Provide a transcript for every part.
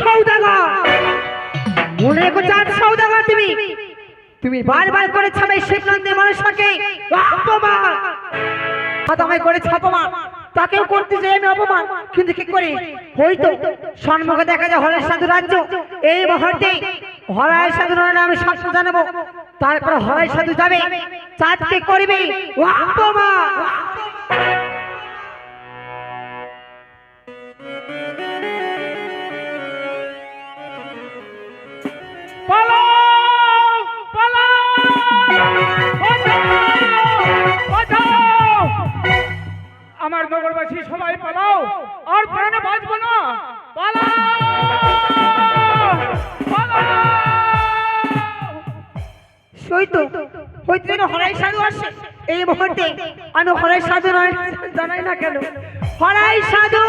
সওদাগর, মনে রেখো চাঁদ সওদাগর তুমি। তুমি বারবার করে ছাপাই শেখনন্দী মানুষকে অপমান, আমায় করে অপমান, তাকেও করতে চাই আমি অপমান, কিন্তু কি করে? হয়তো সম্মুখে দেখা যায় হরের সাধু রাজ্য, এই মুহূর্তে হরাই সাধুর নামে শাসন জানাবো, তারপর হরাই সাধু যাবে চাঁদকে করবে অপমান। আমার নগরবাসী সবাই পালাও, আর প্রাণে বাঁচবো না, পালাও পালাও। সইতো হইতে যেন হরাই সাধু আসে এই মুহূর্তে, আমি হরাই সাধু নয় জানাই না কেন, হরাই সাধু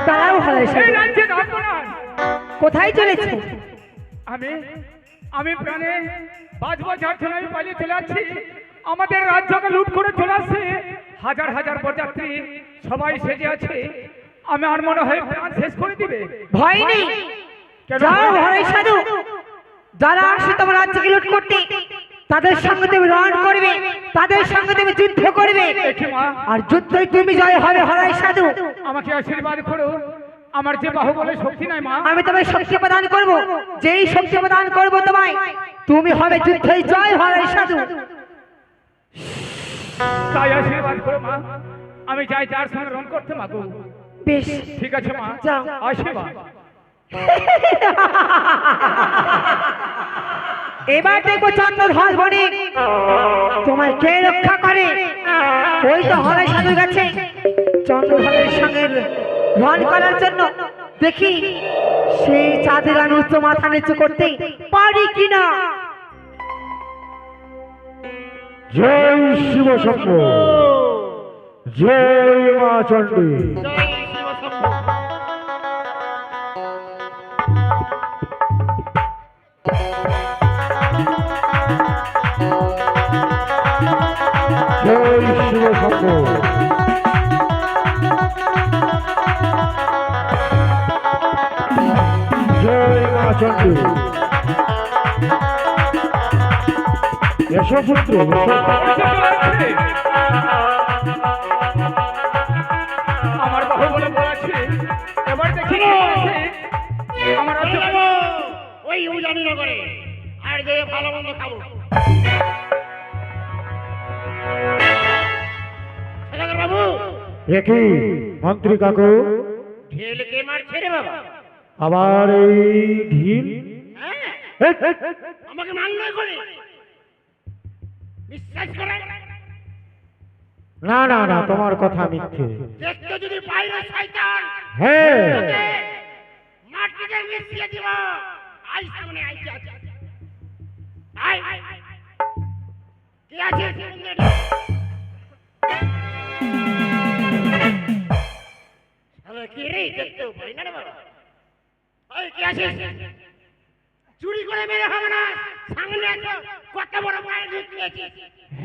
দাঁড়াও। হরাই সাধু কোথায় চলেছে? আমি প্রাণে বাঁচবো যার জন্য আমি পালিয়ে চলে আসছি। আমাদের রাজ্যকে লুট করে চলে আসছে, হাজার হাজার বরযাত্রী সবাই সেজে আছে, আমি আর মনে হয় প্রাণ শেষ করে দিবে। ভয় নেই, যাও হরাই সাধু, যারা আসে তোমার রাজ্যকে লুট করতে তাদের সঙ্গে তুমি রণ করবে, তাদের সঙ্গে তুমি যুদ্ধ করবে, আর যুদ্ধই তুমি জয় হবে। হরাই সাধু আমাকে আশীর্বাদ করো, আমার যে বাহুবলে শক্তি নাই মা, আমি তোমায় শক্তি প্রদান করব, যেই শক্তি প্রদান করব তোমায়, তুমি হবে যুদ্ধই জয়। হরাই সাধু তাই আশীর্বাদ করো মা, আমি যাই যার সঙ্গে রণ করতে মাগো। বেশ ঠিক আছে মা, যাও। আশীর্বাদ। এবার দেখবো চন্দ্রধর বনে তোমায় কে রক্ষা করে। ওই তো হরাই সাধু গেছে চন্দ্রধরের সঙ্গে রণ করার জন্য, দেখি সেই চাঁদের আমি উচ্চ মাথা নিচু করতে পারি কিনা। জয় শিব শম্ভু, জয় মা চণ্ডী। জয় শিব শম্ভু, জয় মা চণ্ডী। এসো পুত্র, আমার বাহুবলে বলেছে, এবার দেখি আমার ওই উজানি নগরে আর যে ভালো মন্দ খাবো। বাবু একই মন্ত্রী কাকু, ঢেল কে মারছে রে বাবা? আবার এই ঢিল আমাকে মানলো করে বিশ্বাস করে? না না না, তোমার কথা মিথ্যে। দেখতে যদি বাইরে শয়তান, হ্যাঁ মাটিতে মিশিয়ে দিব। আই সামনে আই যা আই কি আছে আরে কি রে, দেখতে পাই না রে বাবা। ওই কি আছে? চুরি করে মেরে হবে না, সামনে এসো, কত বড় পায়ে ঢুকিয়েছি।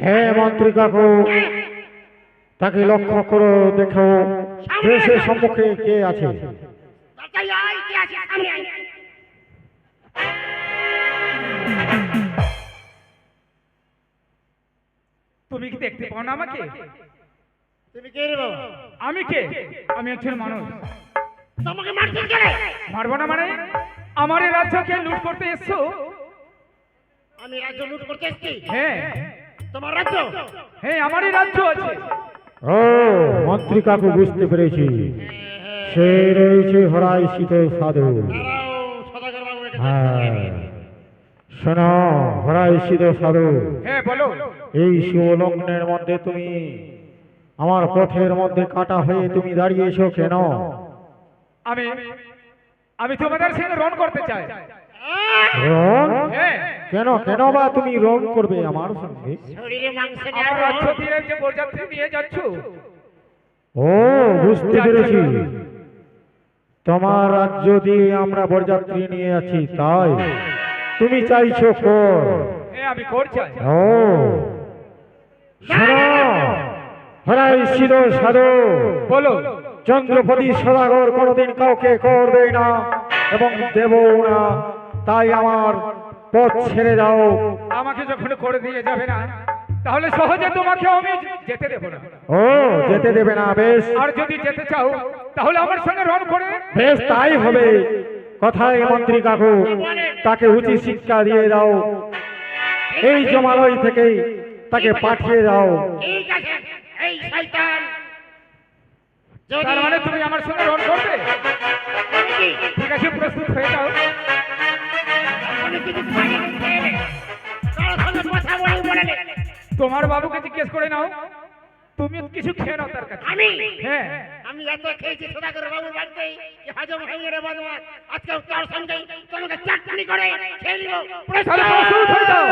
হ্যাঁ মন্ত্রী কাকু, তাকে লক্ষ্য করো, দেখো দেশের সম্মুখে কে আছে। তাই আই কি আছে সামনে আই। তুমি কি দেখতে পাও না আমাকে? তুমি কে রে বাবা? আমি কে? আমি একজন মানুষ। তোমাকে মারতে গেলে মারবো না মানে? আমার এই রাজ্যকে লুট করতে এসছো? আমি রাজ্য লুট করতে এসেছি? হ্যাঁ। তোমার রাজ্য? হ্যাঁ, আমারই রাজ্য আছে। ও মন্ত্রী কাকু, বুঝতে পেরেছি, সে রয়েছে হরাই শীতল সাধু। দাঁড়াও সদাগর বাবু, হ্যাঁ শোনো হরাই শীতল সাধু, হ্যাঁ বলো। এই শুভলগ্নের মধ্যে তুমি আমার পথের মধ্যে কাটা হয়ে তুমি দাঁড়িয়েছো কেন? আমি আমি তোমাদের সঙ্গে রণ করতে চাই। রং? হ্যাঁ। কেন কেন বা তুমি রং করবে আমার সঙ্গে? শরীরে মাংস আমার রাজ্য দিয়ে যে বরযাত্রী নিয়ে যাচ্ছ। ও বুঝতে পেরেছি, তোমার রাজ্য দিয়ে আমরা বরযাত্রী নিয়ে আছি, তাই তুমি চাইছো কর? হ্যাঁ, আমি কর চাই। ও শোনো, হরাই ছিল সাধু বলো। চন্দ্রপতি সদাগর কোনোদিন কাউকে কর দেয় না এবং দেবও না, তাই আমার পথ ছেড়ে দাও। আমাকে যখন করে দিয়ে যাবে না, তাহলে সহজে তোমাকে আমি যেতে দেবো না। ও যেতে দেবে না, বেশ আর যদি যেতে চাও, তাহলে আমার সঙ্গে রণ করে। বেশ তাই হবে। কথায় মন্ত্রী কাকু, তাকে উচিত শিক্ষা দিয়ে দাও, এই জমালয় থেকেই তাকে পাঠিয়ে দাও। ঠিক আছে, এই শয়তান যদি তার মানে তুমি আমার সঙ্গে রণ করবে? কি ঠিক আছে, প্রস্তুত হয়ে যাও। আমি কিছু খাইয়ে দিতে এলে, কারোর সঙ্গে কথা বলে তোমার বাবুকে জিজ্ঞেস করে নাও, তুমি কিছু খেয়ে নাও তার কাছে। আমি হ্যাঁ, আমি এত খেয়েছি সদাগর বাবুর বাড়িতে যে হজম হয়ে রে বদমাস, আজকে তোর সঙ্গে তোমাকে চাটনি করে খেয়ে নিব। তাহলে প্রস্তুত হয়ে যাও।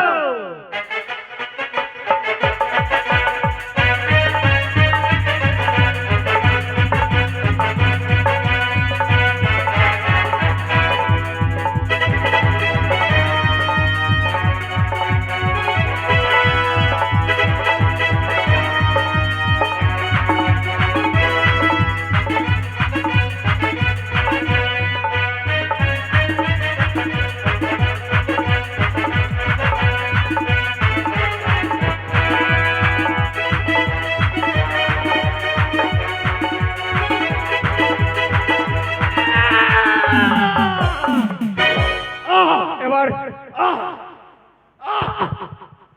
এবার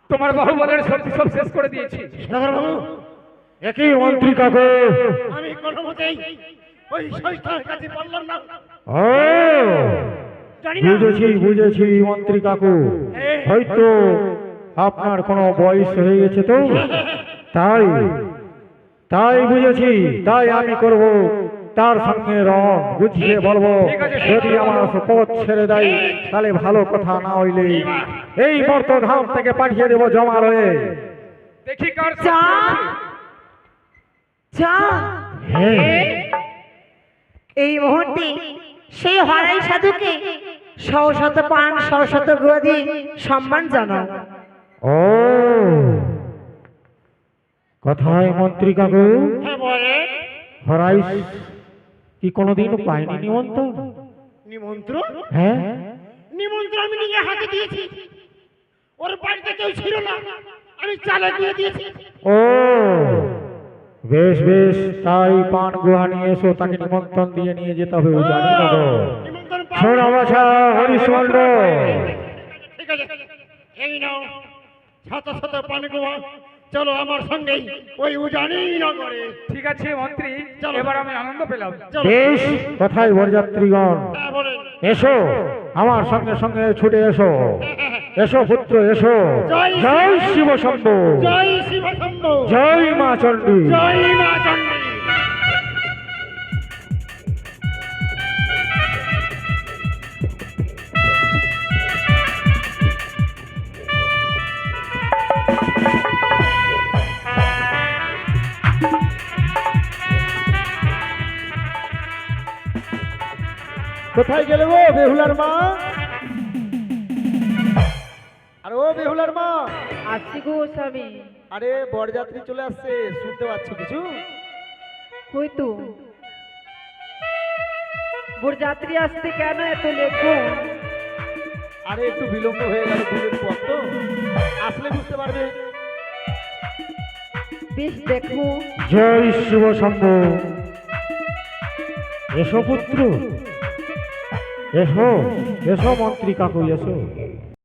তোমার বাহুবলের শক্তি সব শেষ করে দিয়েছি। সদাগর বাবু, একই মন্ত্রী কাকু। আমি কোনো মতেই ওই শয়তানের কাছে পারলাম না। ও জানি না বুঝেছি মন্ত্রী কাকু, হয়তো আপনার কোনো বয়স হয়ে গেছে তো, তাই বুঝেছি। তাই আমি করব তার সঙ্গে রণ, বুঝিয়ে বলবো। যদি আমার পথ ছেড়ে দেয় তাহলে ভালো কথা, না হইলে এই মর্তধাম থেকে পাঠিয়ে দেব জমালয়ে। দেখি কার যা যা হ্যাঁ, এই মুহূর্তে সেই হরাই সাধুকে শত পান শত গুয়া দিয়ে সম্মান জানাও। ও কথায় মন্ত্রী কাকু, হ্যাঁ বলে হরাই কি কোনোদিন পাইনি নিমন্ত্রণ? নিমন্ত্রণ হ্যাঁ, নিমন্ত্রণ আমি নিজে হাতে দিয়েছি। ওর বাড়িতে কেউ ছিল না, আমি চালে দিয়ে দিয়েছি। ও বেশ বেশ, তাই পান গুহা নিয়ে এসো, তাকে নিমন্ত্রণ দিয়ে নিয়ে যেতে হবে। ও জানি না গো। নিমন্ত্রণ শোনো বাছা হরিশমন্ড, ঠিক আছে, এই নাও শত পানগুয়া, চলো আমার সঙ্গে ওই উজানি নগরে। ঠিক আছে মন্ত্রী, এবার আমি আনন্দ পেলাম। চলো বেশ কথায় বরযাত্রীগণ, হ্যাঁ বলেন। এসো আমার সঙ্গে সঙ্গে ছুটে এসো। এসো পুত্র এসো। জয় শিব শম্ভু, জয় শিব শম্ভু, জয় মা চণ্ডী। জয় মা চণ্ডী। কোথায় গেলে গো বেহুলার মা? আরে ও বেহুলার মা, আসছি গো স্বামী। আরে বরযাত্রী চলে আসছে, শুনতে পাচ্ছ কিছু? হয়তো বরযাত্রী আসতে কেন এত লেখো? আরে একটু বিলম্ব হয়ে গেল, দুদিন পর তো, আসলে বুঝতে পারবে। বেশ দেখো। জয় শিব শম্ভু। এসো পুত্র, এসো এসো মন্ত্রী কাকু, এসো।